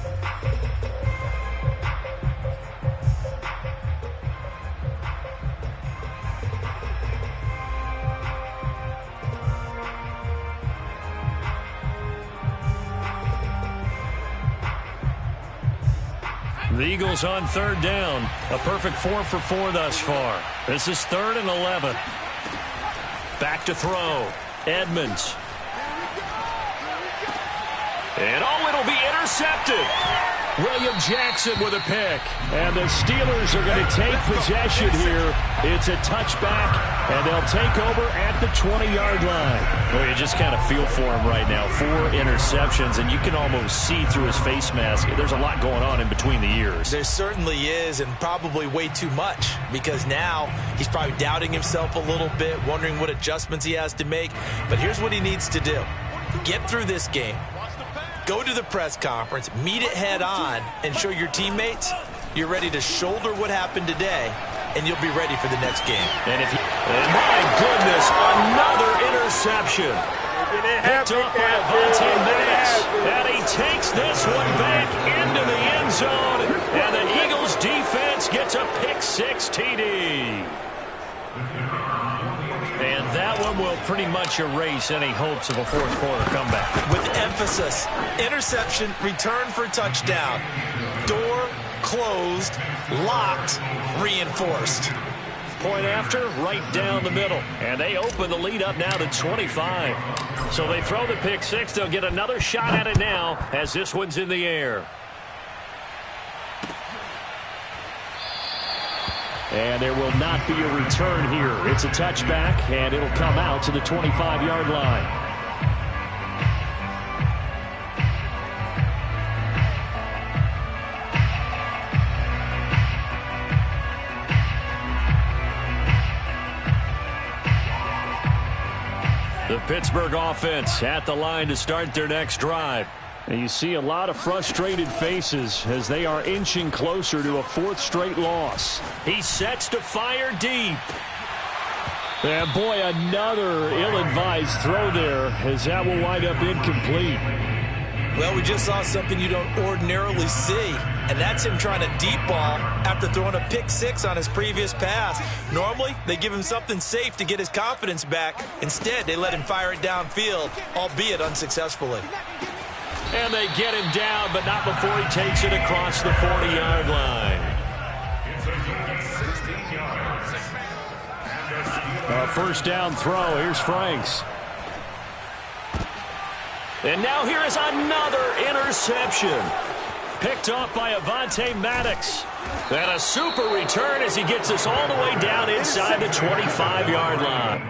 The Eagles on 3rd down. A perfect 4 for 4 thus far. This is 3rd and 11. Back to throw. Edmonds. And it'll be intercepted. William Jackson with a pick. And the Steelers are going to take possession here. It's a touchback, and they'll take over at the 20-yard line. Well, you just kind of feel for him right now. 4 interceptions, and you can almost see through his face mask. There's a lot going on in between the ears. There certainly is, and probably way too much, because now he's probably doubting himself a little bit, wondering what adjustments he has to make. But here's what he needs to do. Get through this game. Go to the press conference, meet it head on, and show your teammates you're ready to shoulder what happened today, and you'll be ready for the next game. And my goodness, another interception. Picked up by Avonte Maddox, and he takes this one back into the end zone, and the Eagles defense gets a pick-6 TD. And that one will pretty much erase any hopes of a fourth-quarter comeback. With emphasis, interception, return for touchdown. Door closed, locked, reinforced. Point after, right down the middle. And they open the lead up now to 25. So they throw the pick-6. They'll get another shot at it now as this one's in the air. And there will not be a return here. It's a touchback, and it'll come out to the 25-yard line. The Pittsburgh offense at the line to start their next drive. And you see a lot of frustrated faces as they are inching closer to a 4th straight loss. He sets to fire deep. And boy, another ill-advised throw there as that will wind up incomplete. Well, we just saw something you don't ordinarily see, and that's him trying to deep ball after throwing a pick-6 on his previous pass. Normally, they give him something safe to get his confidence back. Instead, they let him fire it downfield, albeit unsuccessfully. And they get him down, but not before he takes it across the 40-yard line. A first down throw. Here's Franks. And now here is another interception. Picked up by Avonte Maddox. And a super return as he gets us all the way down inside the 25-yard line.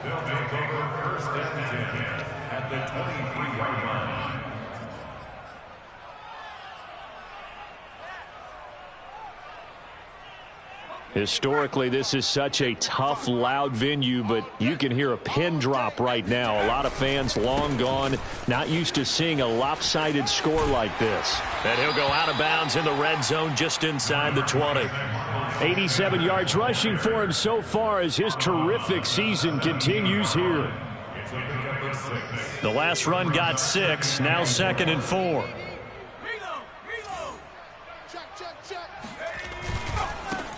They'll take over first and 10 at the 23-yard line. Historically, this is such a tough, loud venue, but you can hear a pin drop right now. A lot of fans long gone, not used to seeing a lopsided score like this. And he'll go out of bounds in the red zone just inside the 20. 87 yards rushing for him so far as his terrific season continues here. The last run got 6, now 2nd and 4.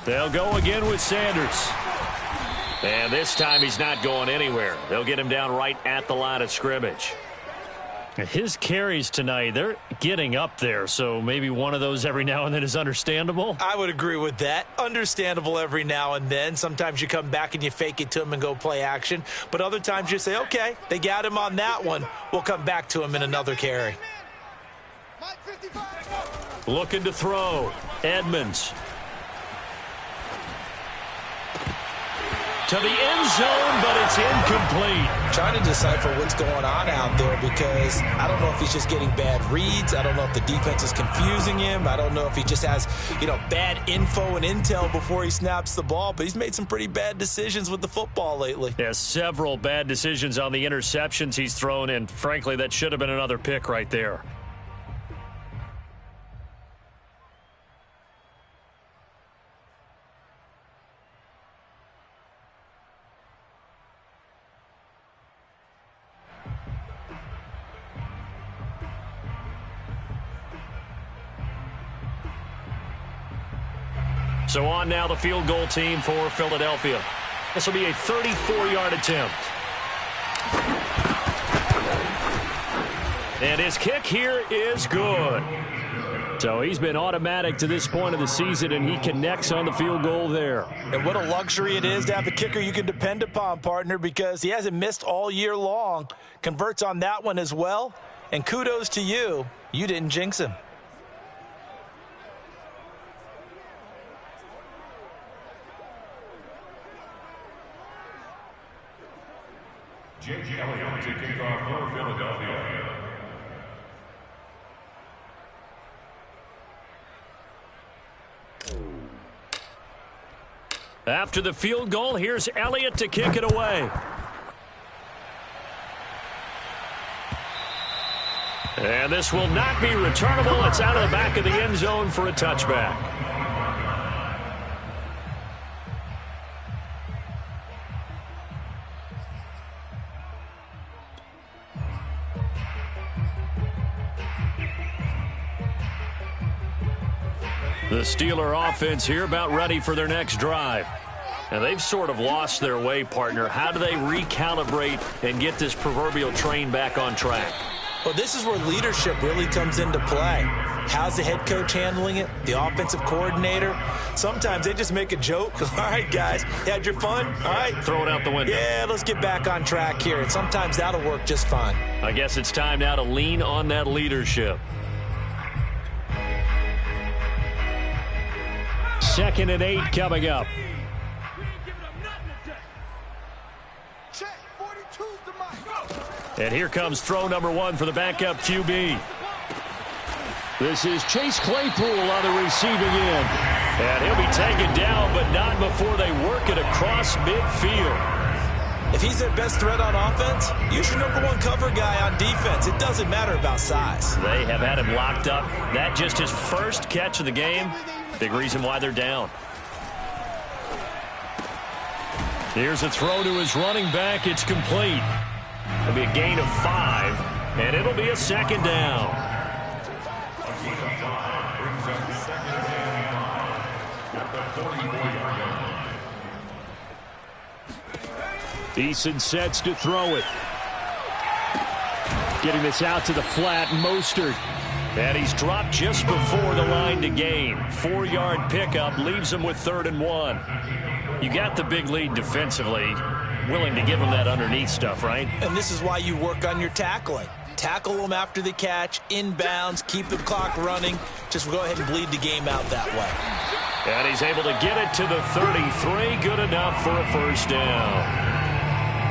They'll go again with Sanders. And this time he's not going anywhere. They'll get him down right at the line of scrimmage. His carries tonight, they're getting up there, so maybe one of those every now and then is understandable. I would agree with that. Understandable every now and then. Sometimes you come back and you fake it to him and go play action. But other times you say, okay, they got him on that one. We'll come back to him in another carry. Looking to throw. Edmonds. To the end zone, but it's incomplete. Trying to decipher what's going on out there because I don't know if he's just getting bad reads. I don't know if the defense is confusing him. I don't know if he just has, bad info and intel before he snaps the ball. But he's made some pretty bad decisions with the football lately. Yeah, several bad decisions on the interceptions he's thrown, and frankly, that should have been another pick right there. So on now the field goal team for Philadelphia. This will be a 34-yard attempt. And his kick here is good. So he's been automatic to this point of the season, and he connects on the field goal there. And what a luxury it is to have a kicker you can depend upon, partner, because he hasn't missed all year long. Converts on that one as well. And kudos to you. You didn't jinx him. Jake Elliott to kick off for Philadelphia. After the field goal, here's Elliott to kick it away. And this will not be returnable. It's out of the back of the end zone for a touchback. The Steeler offense here about ready for their next drive. And they've sort of lost their way, partner. How do they recalibrate and get this proverbial train back on track? Well, this is where leadership really comes into play. How's the head coach handling it? The offensive coordinator? Sometimes they just make a joke. All right, guys, you had your fun? All right. Throw it out the window. Yeah, let's get back on track here. And sometimes that'll work just fine. I guess it's time now to lean on that leadership. 2nd and 8 coming up. And here comes throw number 1 for the backup QB. This is Chase Claypool on the receiving end. And he'll be taken down, but not before they work it across midfield. If he's their best threat on offense, use your number 1 cover guy on defense. It doesn't matter about size. They have had him locked up. That just his first catch of the game. Big reason why they're down. Here's a throw to his running back. It's complete. It'll be a gain of 5, and it'll be a 2nd down. Eason sets to throw it. Getting this out to the flat, Mostert. And he's dropped just before the line to gain. 4-yard pickup leaves him with 3rd and 1. You got the big lead defensively. Willing to give him that underneath stuff, right? And this is why you work on your tackling. Tackle them after the catch, inbounds, keep the clock running. Just go ahead and bleed the game out that way. And he's able to get it to the 33. Good enough for a 1st down.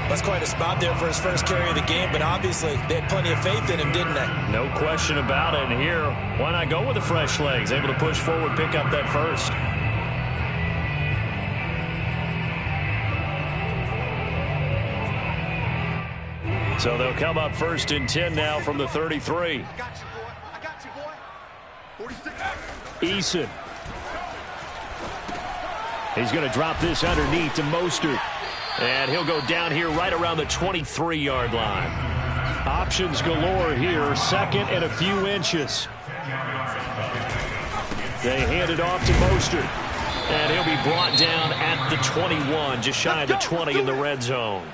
That's quite a spot there for his first carry of the game, but obviously they had plenty of faith in him, didn't they? No question about it. And here, why not go with the fresh legs? Able to push forward, pick up that 1st. So they'll come up 1st and 10 now from the 33. Eason. He's going to drop this underneath to Mostert. And he'll go down here right around the 23-yard line. Options galore here. 2nd and a few inches. They hand it off to Mostert. And he'll be brought down at the 21, just shy of the 20 in the red zone.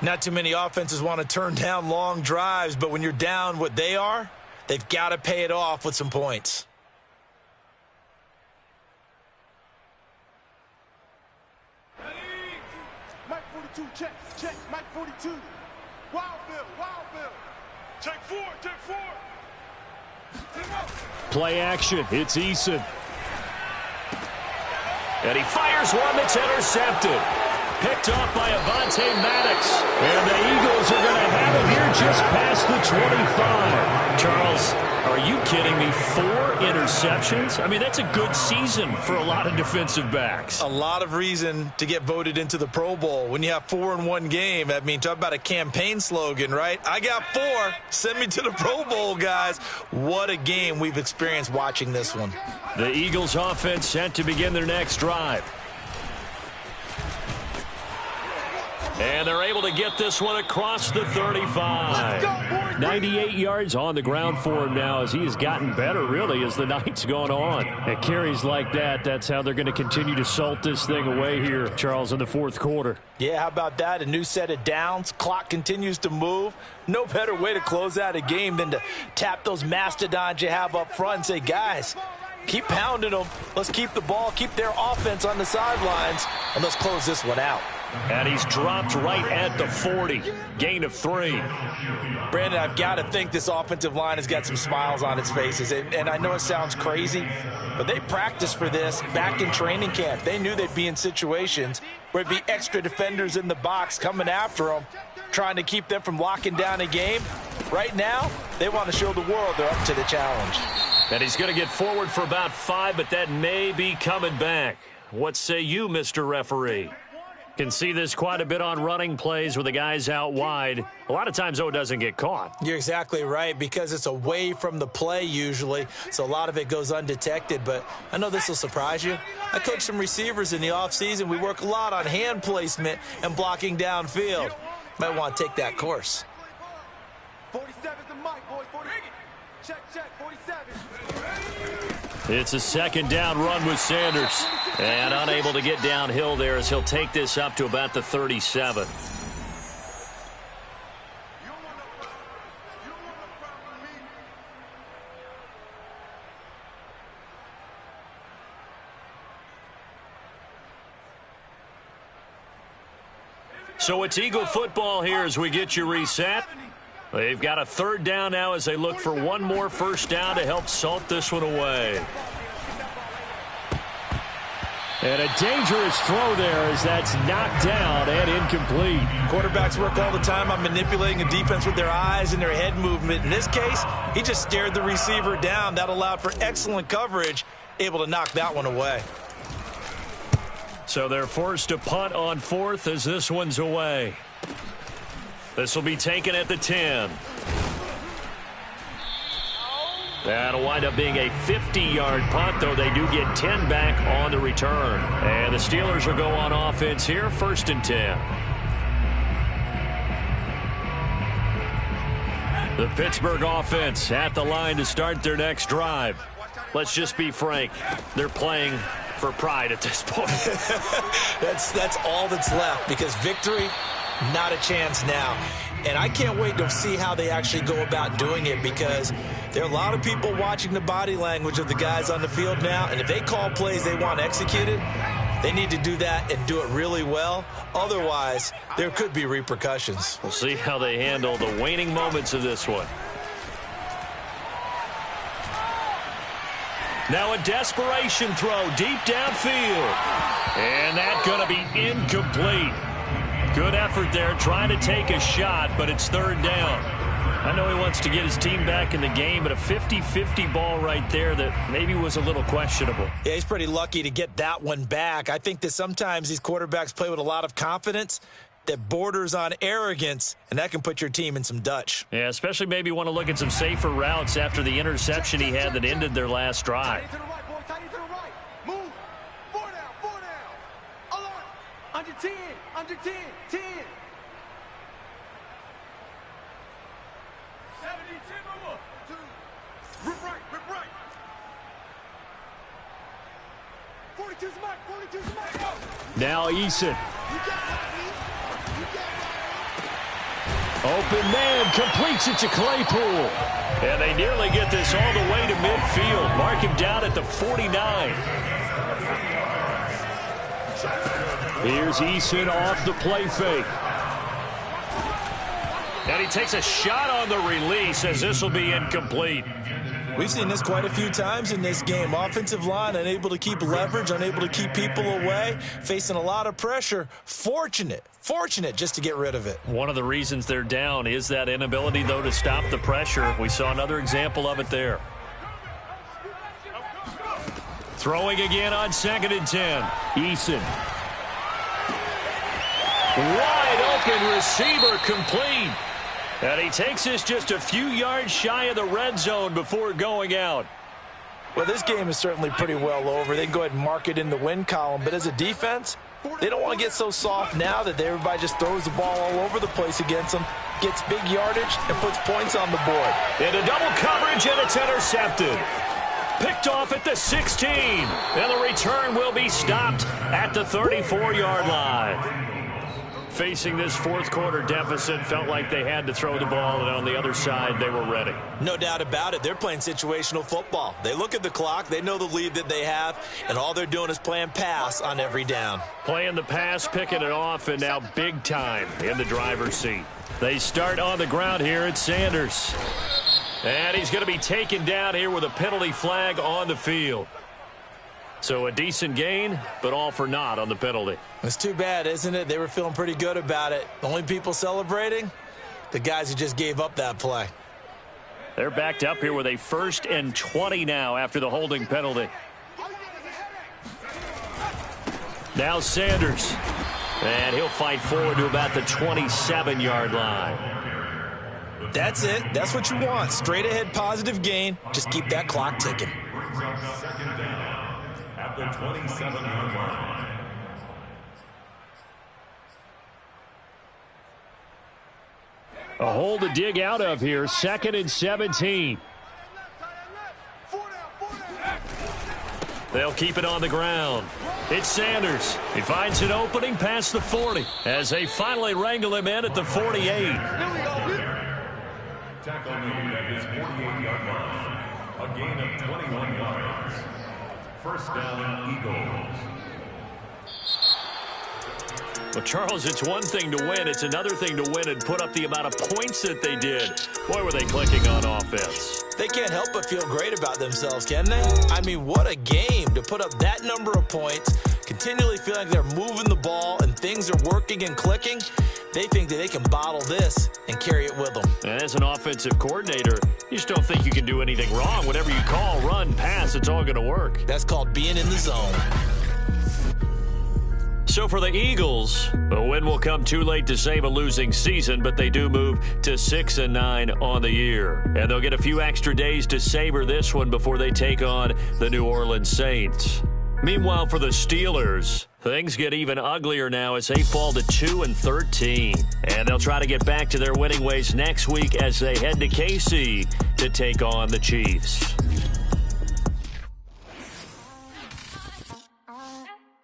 Not too many offenses want to turn down long drives, but when you're down what they are, they've got to pay it off with some points. Mike 42, check, Mike 42. Wild Bill. Take 4. Play action, it's Eason. And he fires one that's intercepted. Picked off by Avonte Maddox. And the Eagles are going to have it here just past the 25. Charles, are you kidding me? 4 interceptions? I mean, that's a good season for a lot of defensive backs. A lot of reason to get voted into the Pro Bowl. When you have 4 in one game, I mean, talk about a campaign slogan, right? I got 4. Send me to the Pro Bowl, guys. What a game we've experienced watching this one. The Eagles offense set to begin their next drive. And they're able to get this one across the 35. 98 yards on the ground for him now as he has gotten better, really, as the night's gone on. And carries like that, that's how they're going to continue to salt this thing away here, Charles, in the fourth quarter. Yeah, how about that? A new set of downs. Clock continues to move. No better way to close out a game than to tap those mastodons you have up front and say, guys, keep pounding them. Let's keep the ball, keep their offense on the sidelines, and let's close this one out. And he's dropped right at the 40. Gain of 3. Brandon, I've got to think this offensive line has got some smiles on its faces. And I know it sounds crazy, but they practiced for this back in training camp. They knew they'd be in situations where it'd be extra defenders in the box coming after them, trying to keep them from locking down a game. Right now, they want to show the world they're up to the challenge. And he's going to get forward for about 5, but that may be coming back. What say you, Mr. Referee? Can see this quite a bit on running plays with the guys out wide. A lot of times, though, it doesn't get caught. You're exactly right, because it's away from the play usually, so a lot of it goes undetected. But I know this will surprise you. I coach some receivers in the offseason. We work a lot on hand placement and blocking downfield. Might want to take that course. 47's the mic, boys. 40. Check, 47. It's a second down run with Sanders. And unable to get downhill there as he'll take this up to about the 37. So it's Eagle football here as we get you reset. They've got a third down now as they look for one more first down to help salt this one away. And a dangerous throw there as that's knocked down and incomplete. Quarterbacks work all the time on manipulating a defense with their eyes and their head movement. In this case, he just stared the receiver down. That allowed for excellent coverage, able to knock that one away. So they're forced to punt on fourth as this one's away. This will be taken at the 10. That'll wind up being a 50-yard punt, though they do get 10 back on the return. And the Steelers will go on offense here, 1st and 10. The Pittsburgh offense at the line to start their next drive. Let's just be frank, they're playing for pride at this point. That's all that's left, because victory, not a chance now. And I can't wait to see how they actually go about doing it, because there are a lot of people watching the body language of the guys on the field now, and if they call plays they want executed, they need to do that and do it really well. Otherwise, there could be repercussions. We'll see how they handle the waning moments of this one. Now a desperation throw deep downfield. And that's going to be incomplete. Good effort there trying to take a shot, but it's third down. I know he wants to get his team back in the game, but a 50-50 ball right there that maybe was a little questionable. Yeah, he's pretty lucky to get that one back. I think that sometimes these quarterbacks play with a lot of confidence that borders on arrogance, and that can put your team in some Dutch. Yeah, especially maybe want to look at some safer routes after the interception he had that ended their last drive. To the right, boys. Tight to the right. Move. 4 down. 4 down. Alert. Under 10. Under 10. 10. 70. 10 over. 2. Rip right. Rip right. 42's mark. 42's mark. Go. Now Eason. You got it, Lee. You got it. Open man completes it to Claypool. And they nearly get this all the way to midfield. Mark him down at the 49. Here's Eason off the play fake. And he takes a shot on the release as this will be incomplete. We've seen this quite a few times in this game. Offensive line unable to keep leverage, unable to keep people away, facing a lot of pressure. Fortunate just to get rid of it. One of the reasons they're down is that inability, though, to stop the pressure. We saw another example of it there. Throwing again on 2nd and 10. Eason. Wide open receiver complete. And he takes this just a few yards shy of the red zone before going out. Well, this game is certainly pretty well over. They can go ahead and mark it in the win column. But as a defense, they don't want to get so soft now that everybody just throws the ball all over the place against them, gets big yardage, and puts points on the board. Into double coverage, and it's intercepted. Picked off at the 16. And the return will be stopped at the 34-yard line. Facing this fourth quarter deficit, felt like they had to throw the ball, and on the other side, they were ready. No doubt about it. They're playing situational football. They look at the clock, they know the lead that they have, and all they're doing is playing pass on every down. Playing the pass, picking it off, and now big time in the driver's seat. They start on the ground here at Sanders. And he's going to be taken down here with a penalty flag on the field. So a decent gain, but all for naught on the penalty. It's too bad, isn't it? They were feeling pretty good about it. The only people celebrating, the guys who just gave up that play. They're backed up here with a 1st and 20 now after the holding penalty. Now Sanders. And he'll fight forward to about the 27-yard line. That's it. That's what you want. Straight ahead positive gain. Just keep that clock ticking. Second down at the 27-yard line. A hole to dig out of here. 2nd and 17. They'll keep it on the ground. It's Sanders. He finds an opening past the 40 as they finally wrangle him in at the 48. Tackle made at his 48-yard line. A gain of 21 yards. First down, Eagles. Well, Charles, it's one thing to win. It's another thing to win and put up the amount of points that they did. Boy, were they clicking on offense. They can't help but feel great about themselves, can they? I mean, what a game to put up that number of points, continually feeling like they're moving the ball and things are working and clicking. They think that they can bottle this and carry it with them. And as an offensive coordinator, you just don't think you can do anything wrong. Whatever you call, run, pass, it's all going to work. That's called being in the zone. So for the Eagles, a win will come too late to save a losing season, but they do move to 6-9 on the year. And they'll get a few extra days to savor this one before they take on the New Orleans Saints. Meanwhile, for the Steelers, things get even uglier now as they fall to 2-13. And they'll try to get back to their winning ways next week as they head to KC to take on the Chiefs.